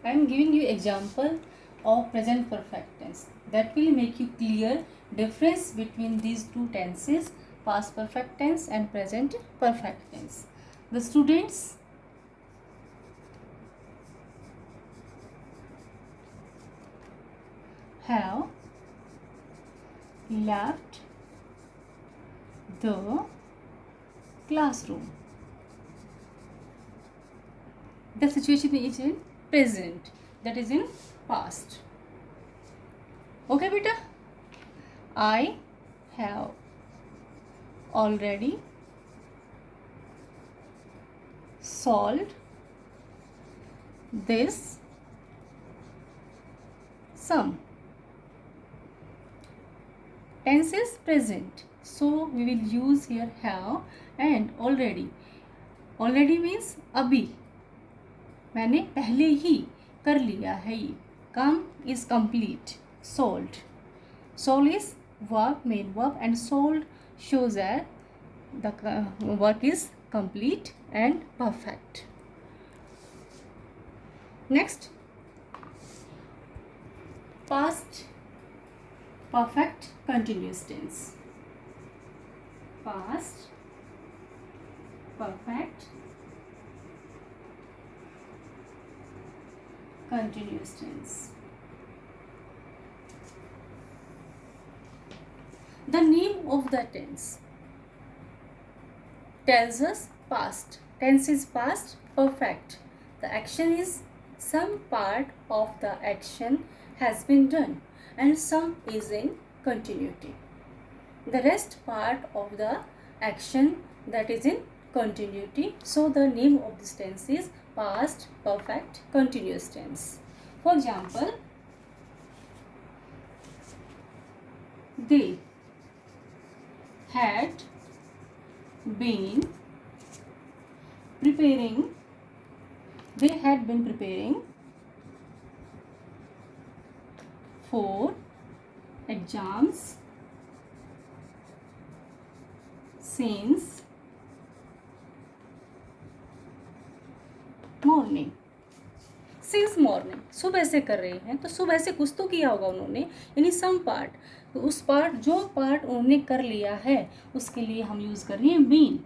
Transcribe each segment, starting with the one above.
I am giving you example of present perfect tense that will make you clear difference between these two tenses, past perfect tense and present perfect tense. The students have left the classroom. The situation is in present, that is in past. Okay beta, I have already solved this sum. Tense is present, so we will use here have and already. Already means अभी, मैंने पहले ही कर लिया है ये काम. is complete. Solved. Solved is verb, main verb, and solved shows that the work is complete and perfect. Next, past perfect continuous tense. Past perfect continuous tense. The name of the tense tells us past. Tense is past perfect. The action is some part of the action has been done and some is in continuity. The rest part of the action that is in continuity. So the name of this tense is past perfect continuous tense. For example, they had been preparing for exams since morning. Since morning, सुबह से कर रहे हैं तो सुबह से कुछ तो किया होगा उन्होंने, यानी सम पार्ट. तो उस पार्ट जो पार्ट उन्होंने कर लिया है उसके लिए हम यूज़ कर रहे हैं बीन,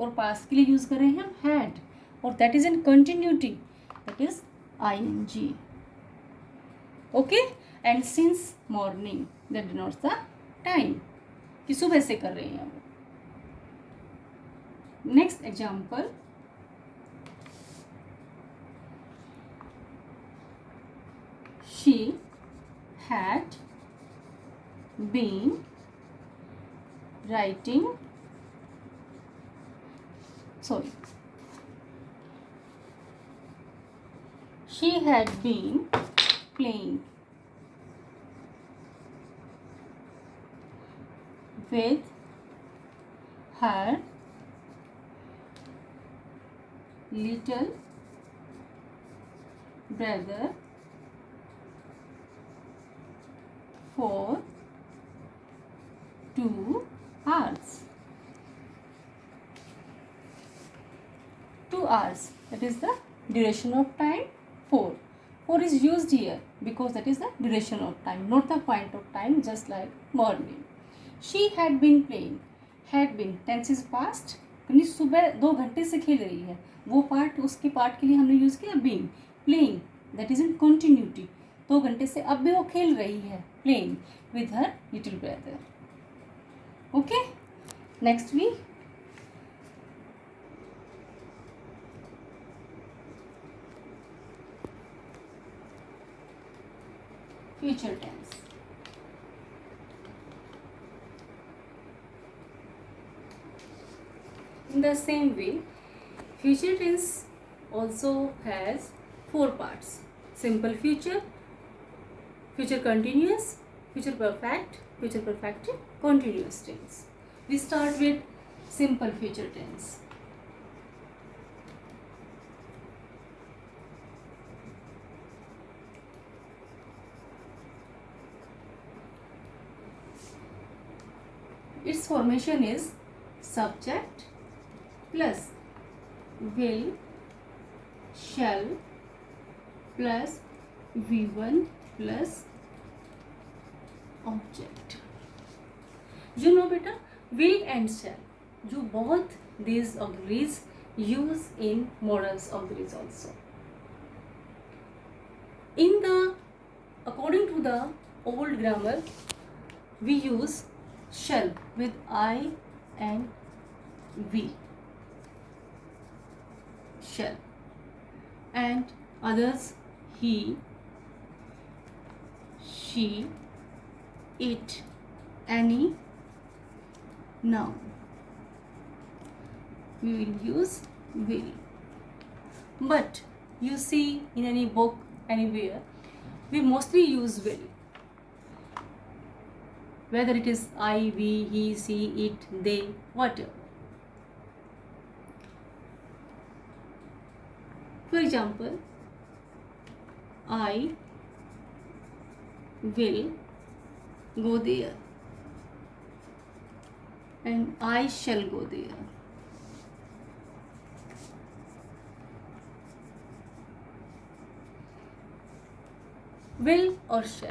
और पास्ट के लिए यूज़ कर रहे हैं हम हैड, और that is in continuity, that is ing. Okay, and since morning that denotes the time कि सुबह से कर रहे हैं. Next example, she had been writing, she had been playing with her little brother for 2 hours. 2 hours, that is the duration of time. 4 is used here because that is the duration of time, not the point of time, just like morning. She had been playing. Had been tense is past, यानी सुबह 2 घंटे से खेल रही है, वो part, उसके part के लिए हमने यूज़ किया been. Playing that is in continuity, 2 घंटे से अब भी वो खेल रही है, playing with her little brother. Okay, next we future tense. In the same way, future tense also has 4 parts: simple future, future continuous, future perfect continuous tense. We start with simple future tense. Its formation is subject plus will, shall, plus V1 plus object. You know बेटा, will and shall जो both these auxiliaries use in modals auxiliaries also. According to the old grammar, we use shall with I and V. Shall. And others he, she, it, any noun. We will use will. But you see in any book, anywhere, we mostly use will. Whether it is I, we, he, she, it, they, whatever. For example, I will go there and I shall go there. Will or shall.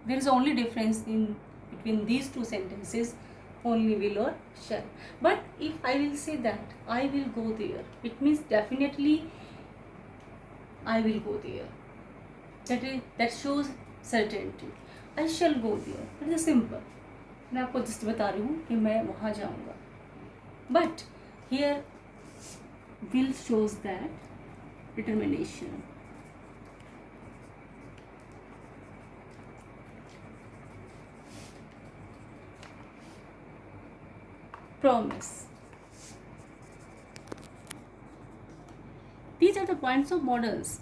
There is only difference between these two sentences, only will or shall. But if I will say that I will go there, it means definitely I will go there. That shows certainty. I shall go there. It is simple. मैं आपको just बता रही हूँ कि मैं वहाँ जाऊँगा. But here will shows that determination. Promise. These are the points of modals,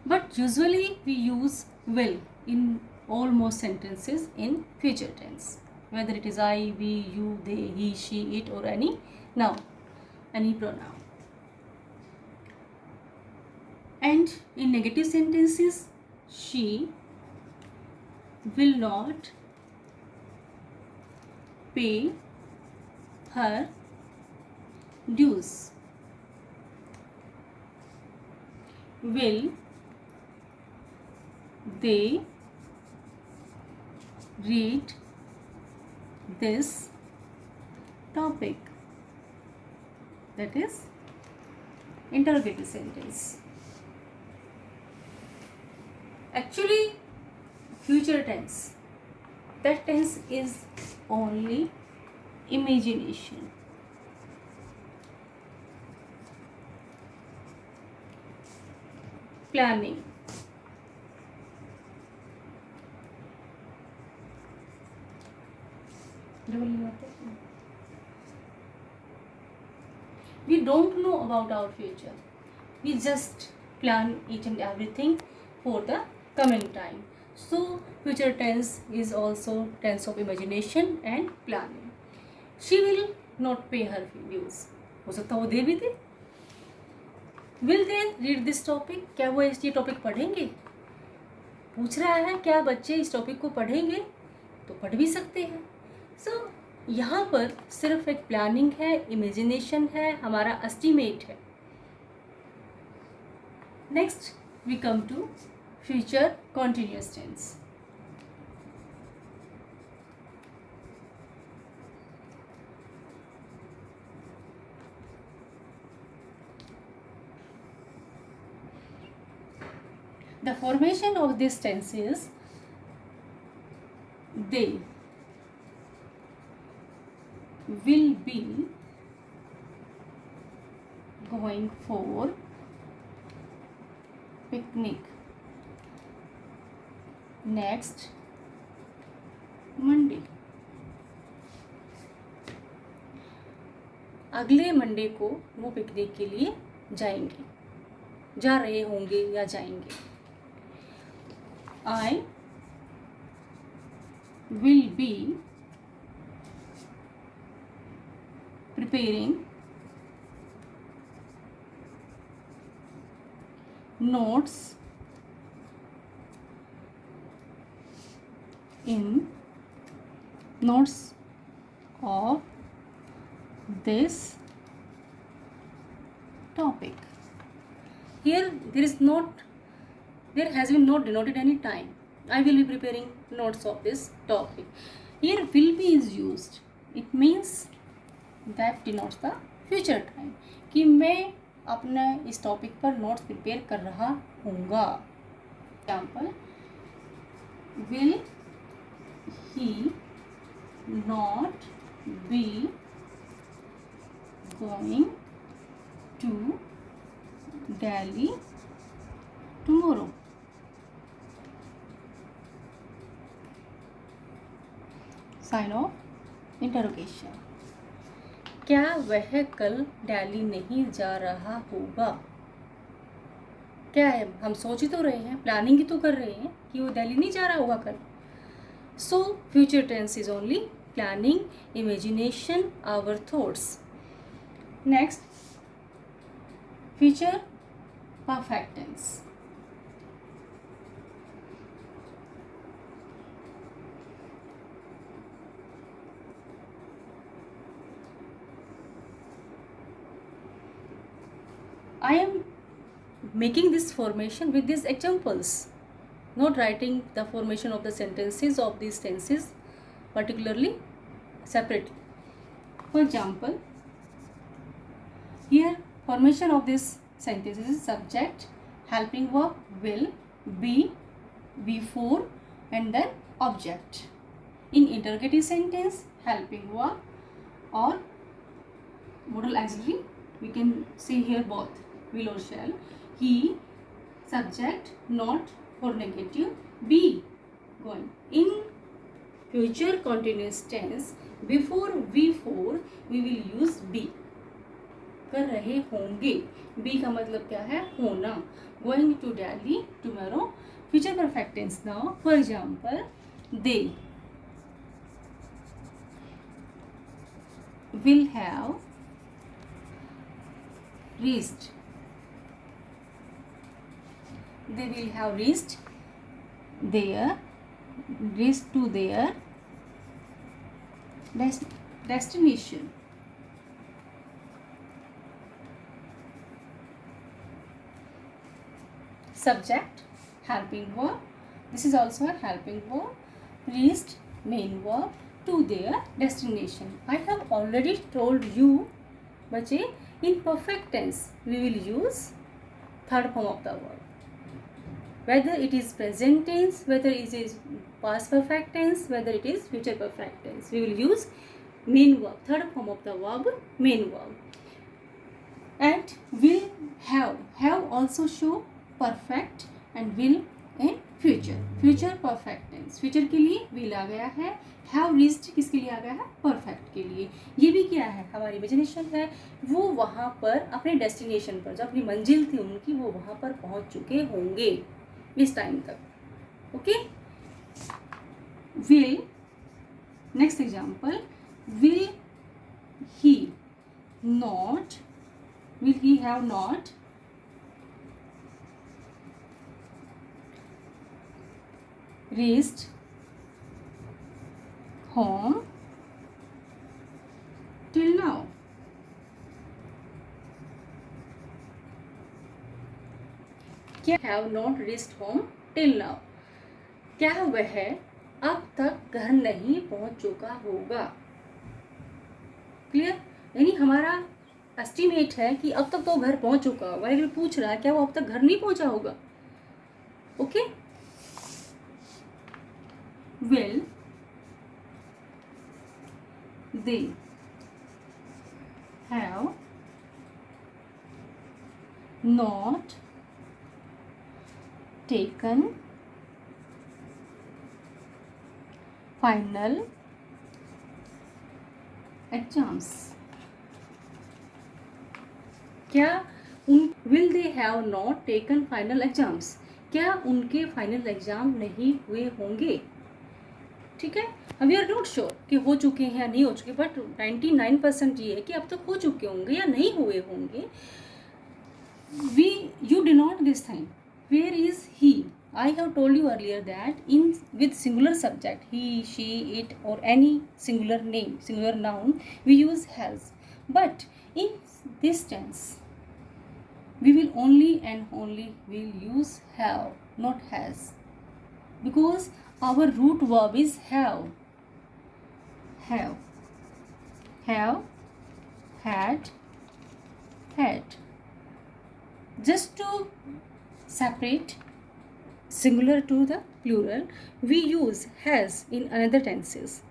but usually we use will in almost sentences in future tense, whether it is I, we, you, they, he, she, it, or any noun, any pronoun. And in negative sentences, she will not pay her dues. Will they read this topic? That is interrogative sentence. Actually, future tense, that tense is only imagination. Planning. We don't know about our future. We just plan each and everything for the coming time. So future tense is also tense of imagination and planning. She will not pay her dues. हो सकता है वो दे भी दे. Will they read this topic? क्या वो ये topic पढ़ेंगे? पूछ रहा है क्या बच्चे इस टॉपिक को पढ़ेंगे? तो पढ़ भी सकते हैं. सो यहाँ पर सिर्फ एक प्लानिंग है, इमेजिनेशन है, हमारा एस्टिमेट है. Next we come to future continuous tense. The formation of this tense is they will be going for picnic next Monday. अगले मंडे को वो पिकनिक के लिए जाएंगे, जा रहे होंगे या जाएंगे. I will be preparing notes of this topic. Here there has been not denoted any time. I will be preparing notes of this topic. Here will be is used. It means that denotes the future time कि मैं अपना इस topic पर notes prepare कर रहा हूँगा. Example, will he not be going to Delhi tomorrow? Sign of interrogation. क्या वह कल दिल्ली नहीं जा रहा होगा? क्या है, हम सोच ही तो रहे हैं, प्लानिंग ही तो कर रहे हैं कि वो दिल्ली नहीं जा रहा होगा कल. So future tense is only planning, imagination, our thoughts. Next, future perfect tense. I am making this formation with these examples, not writing the formation of the sentences of these tenses particularly separately. For example, here formation of this sentence is subject, helping verb will, be, before, and then object. In interrogative sentence, helping verb or modal auxiliary, we can see here both will or shall. He, subject, not for negative, be, going. In future continuous tense, before we will use be. कर रहे होंगे. be का मतलब क्या है? होना. going to Delhi tomorrow. future perfect tense now. For example, they will have reached. They will have reached to their destination. Subject, helping verb. This is also a helping verb. Reached, main verb, to their destination. I have already told you, बच्चे, in perfect tense we will use third form of the verb. Whether it is present tense, whether it is past perfect tense, whether it is future perfect tense, we will use main verb, third form of the verb, main verb. And will have also show perfect and will in future perfect tense. future के लिए will आ गया है. have reached किसके लिए आ गया है? perfect के लिए. ये भी क्या है? हमारी imagination है. वो वहाँ पर अपने destination पर, जो अपनी मंजिल थी उनकी, वो वहाँ पर पहुँच चुके होंगे इस टाइम तक. Okay. will, next example, will he have not reached home till now? क्या have not reached home till now? क्या वह अब तक घर नहीं पहुंच चुका होगा? क्लियर? यानी हमारा एस्टिमेट है कि अब तक तो घर पहुंच चुका होगा, लेकिन पूछ रहा है क्या वो अब तक घर नहीं पहुंचा होगा. Okay. will they have not taken final exams? क्या will they have not taken final exams? क्या उनके फाइनल एग्जाम नहीं हुए होंगे? ठीक है. वी आर नॉट श्योर कि हो चुके हैं या नहीं हो चुके, बट 99% ये है कि अब तक हो चुके होंगे या नहीं हुए होंगे. You denote this thing. Where is he? I have told you earlier that with singular subject, he, she, it, or any singular name, singular noun, we use has. But in this tense, we will only and only will use have, not has, because our root verb is have. Have, have, had, had. Just to separate singular to the plural, we use has in another tenses.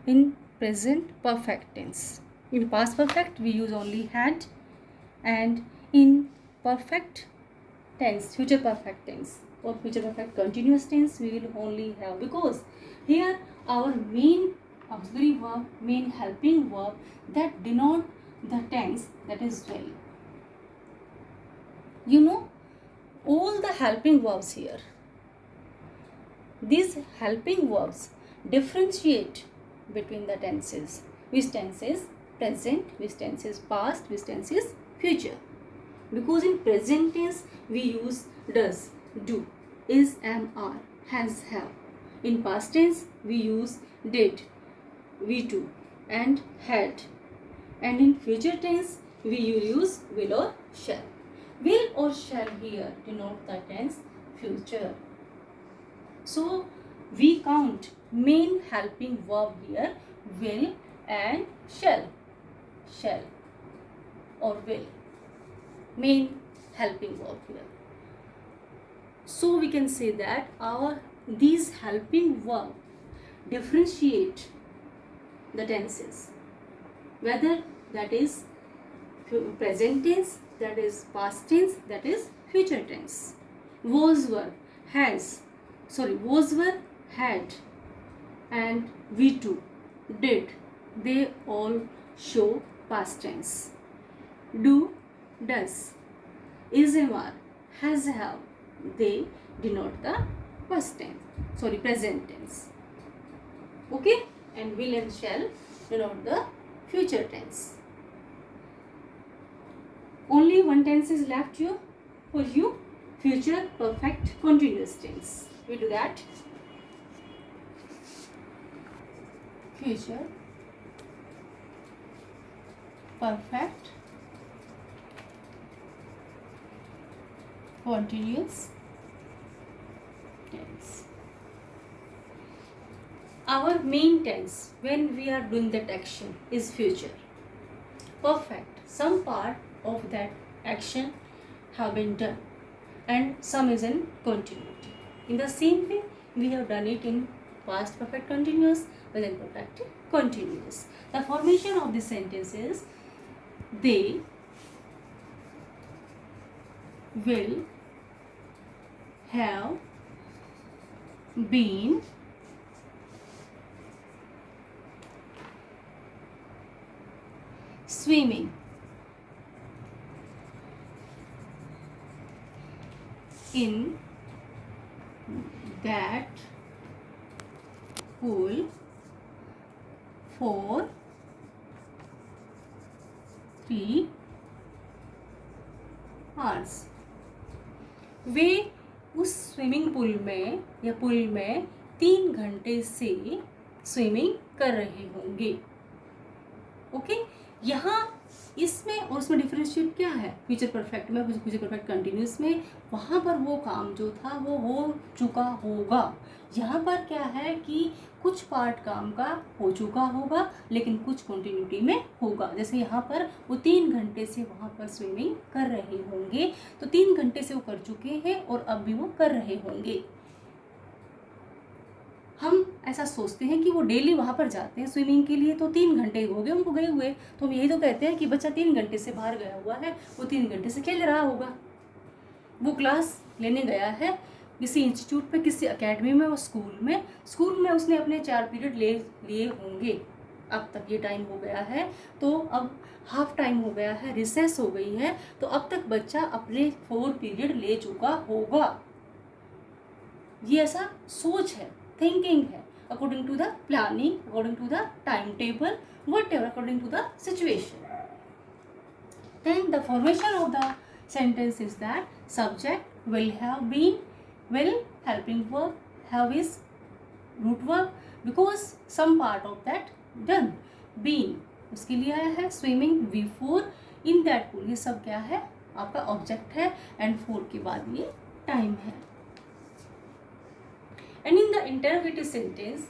In present perfect tense. In past perfect, we use only had, and in perfect tense, future perfect tense or future perfect continuous tense, we will only have, because here our main auxiliary verb, main helping verb that denote the tense, that is will. You know, all the helping verbs here, these helping verbs differentiate between the tenses. Which tense is present, which tense is past, which tense is future. Because in present tense we use does, do, is, am, are, has, have. In past tense we use did, we do, and had. And in future tense we use will or shall. Will or shall here denote the tense future. So we count main helping verb here will and shall. Shall or will. Main helping verb here. So we can say that these helping verb differentiate the tenses, whether that is present tense, that is past tense, that is future tense. Was, were, had, and we too, did, they all show past tense. Do, does, is, am, are, has, have, they denote the present tense. Okay, and will and shall denote the future tense. Only one tense is left here for you, future perfect continuous tense. We do that. Future perfect continuous tense. Our main tense when we are doing that action is future perfect. Some part of that action have been done and some is in continuity. In the same way we have done it in past perfect continuous, present perfect continuous. The formation of this sentence is they will have been swimming in that pool for 3 hours. वे उस swimming pool में या pool में 3 घंटे से swimming कर रहे होंगे. Okay, यहाँ इसमें और उसमें डिफरेंशिएट क्या है? फ्यूचर परफेक्ट में, फ्यूचर परफेक्ट कंटिन्यूस में वहाँ पर वो काम जो था वो हो चुका होगा. यहाँ पर क्या है कि कुछ पार्ट काम का हो चुका होगा लेकिन कुछ कंटिन्यूटी में होगा. जैसे यहाँ पर वो 3 घंटे से वहाँ पर स्विमिंग कर रहे होंगे, तो 3 घंटे से वो कर चुके हैं और अब भी वो कर रहे होंगे. हम ऐसा सोचते हैं कि वो डेली वहाँ पर जाते हैं स्विमिंग के लिए, तो 3 घंटे हो गए उनको गए हुए, तो हम यही तो कहते हैं कि बच्चा 3 घंटे से बाहर गया हुआ है, वो 3 घंटे से खेल रहा होगा. वो क्लास लेने गया है किसी इंस्टीट्यूट पे, किसी एकेडमी में, वो स्कूल में उसने अपने 4 पीरियड ले लिए होंगे. अब तक ये टाइम हो गया है, तो अब हाफ टाइम हो गया है, रिसेस हो गई है, तो अब तक बच्चा अपने 4 पीरियड ले चुका होगा. ये ऐसा सोच है, थिंकिंग है, according to the planning, according to the time table, whatever, according to the situation. Then the formation of the sentence is that subject will have been, will helping verb, have is root verb because some part of that done. Been उसके लिए आया है swimming, V4 in that pool, ये सब क्या है, आपका object है, एंड फोर के बाद ये टाइम है. And in the interrogative sentence,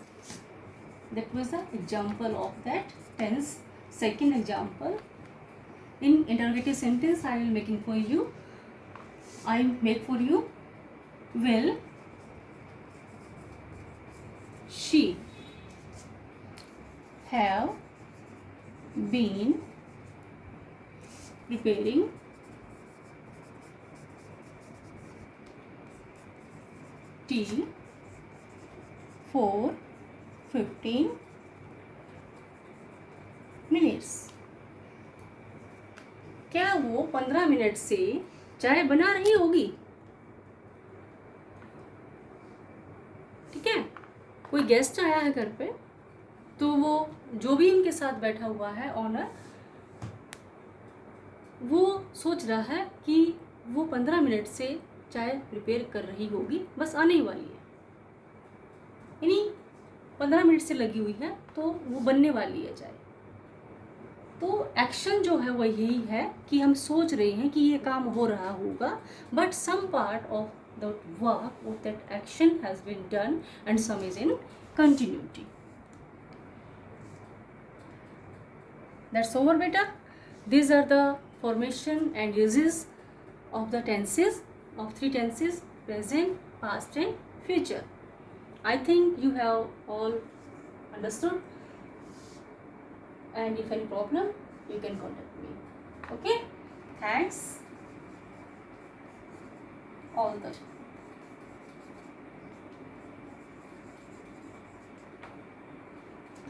that was the example of that tense. Second example, in interrogative sentence I will making for you, I make for you, will she have been preparing tea for 15 minutes. क्या वो 15 minute से चाय बना रही होगी? ठीक है, कोई गेस्ट आया है घर पे, तो वो जो भी उनके साथ बैठा हुआ है ऑनर, वो सोच रहा है कि वो 15 मिनट से चाय प्रिपेयर कर रही होगी, बस आने ही वाली है, यानी 15 मिनट से लगी हुई है तो वो बनने वाली है चाय. तो एक्शन जो है वो यही है कि हम सोच रहे हैं कि ये काम हो रहा होगा, but some part of the work of that action has been done and some is in continuity. That's over बेटा. These are the formation and uses of the tenses, of three tenses: present, past and future. I think you have all understood, and if any problem you can contact me. Okay, thanks all the